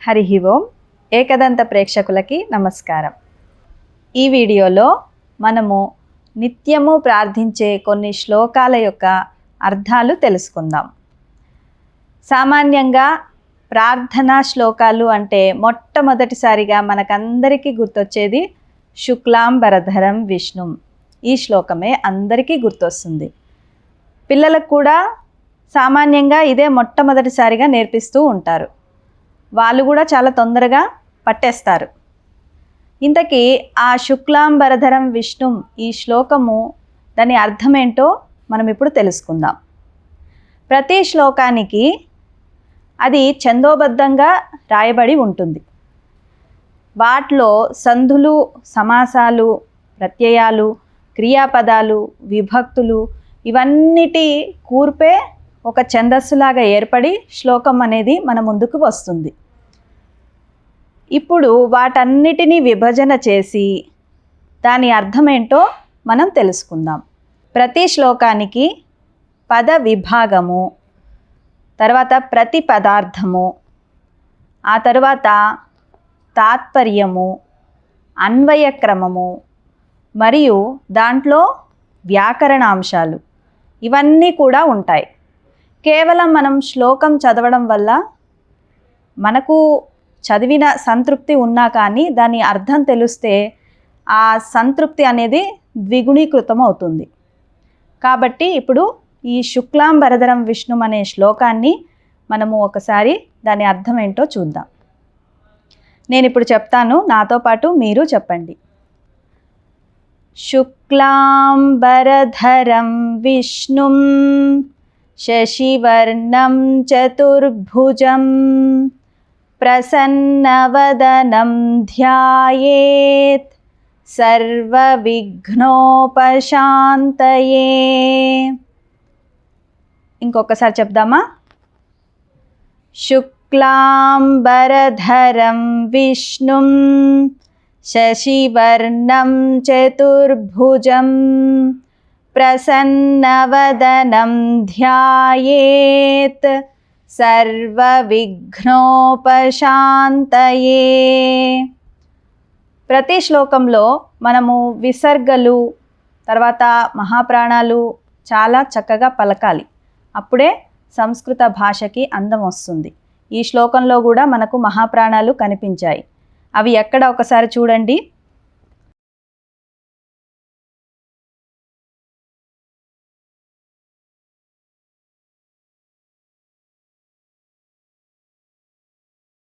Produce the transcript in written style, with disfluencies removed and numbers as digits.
హరి ఓం. ఏకదంత ప్రేక్షకులకి నమస్కారం. ఈ వీడియోలో మనము నిత్యము ప్రార్థించే కొన్ని శ్లోకాల యొక్క అర్థాలు తెలుసుకుందాం. సామాన్యంగా ప్రార్థనా శ్లోకాలు అంటే మొట్టమొదటిసారిగా మనకందరికీ గుర్తొచ్చేది శుక్లాంబరధరం విష్ణుం. ఈ శ్లోకమే అందరికీ గుర్తొస్తుంది. పిల్లలకు కూడా సామాన్యంగా ఇదే మొట్టమొదటిసారిగా నేర్పిస్తూ ఉంటారు. వాళ్ళు కూడా చాలా తొందరగా పట్టేస్తారు. ఇంతకీ ఆ శుక్లాంబరధరం విష్ణుం ఈ శ్లోకము దాని అర్థం ఏంటో మనం ఇప్పుడు తెలుసుకుందాం. ప్రతి శ్లోకానికి అది ఛందోబద్ధంగా రాయబడి ఉంటుంది. వాటిలో సంధులు, సమాసాలు, ప్రత్యయాలు, క్రియాపదాలు, విభక్తులు ఇవన్నిటి కూర్పే ఒక ఛందస్సులాగా ఏర్పడి శ్లోకం అనేది మన ముందుకు వస్తుంది. ఇప్పుడు వాటన్నిటినీ విభజన చేసి దాని అర్థం ఏంటో మనం తెలుసుకుందాం. ప్రతి శ్లోకానికి పద విభాగము, తర్వాత ప్రతి పదార్థము, ఆ తర్వాత తాత్పర్యము, అన్వయక్రమము మరియు దాంట్లో వ్యాకరణాంశాలు ఇవన్నీ కూడా ఉంటాయి. కేవలం మనం శ్లోకం చదవడం వల్ల మనకు చదివిన సంతృప్తి ఉన్నా కానీ దాని అర్థం తెలిస్తే ఆ సంతృప్తి అనేది ద్విగుణీకృతం అవుతుంది. కాబట్టి ఇప్పుడు ఈ శుక్లాంబరధరం విష్ణుం అనే శ్లోకాన్ని మనము ఒకసారి దాని అర్థం ఏంటో చూద్దాం. నేను ఇప్పుడు చెప్తాను, నాతో పాటు మీరు చెప్పండి. శుక్లాంబరధరం విష్ణుం శశివర్ణం చతుర్భుజం ప్రసన్నవదనం ధ్యాయేత్ సర్వవిఘ్నోపశాంతయే. ఇంకొకసారి చెప్దామా? శుక్లాంబరధరం విష్ణుం శశివర్ణం చతుర్భుజం ప్రసన్నవదనం ధ్యాయేత్ సర్వవిఘ్నోపశాంతయే. ప్రతి శ్లోకంలో మనము విసర్గలు తర్వాత మహాప్రాణాలు చాలా చక్కగా పలకాలి. అప్పుడే సంస్కృత భాషకి అందం వస్తుంది. ఈ శ్లోకంలో కూడా మనకు మహాప్రాణాలు కనిపించాయి. అవి ఎక్కడ ఒకసారి చూడండి.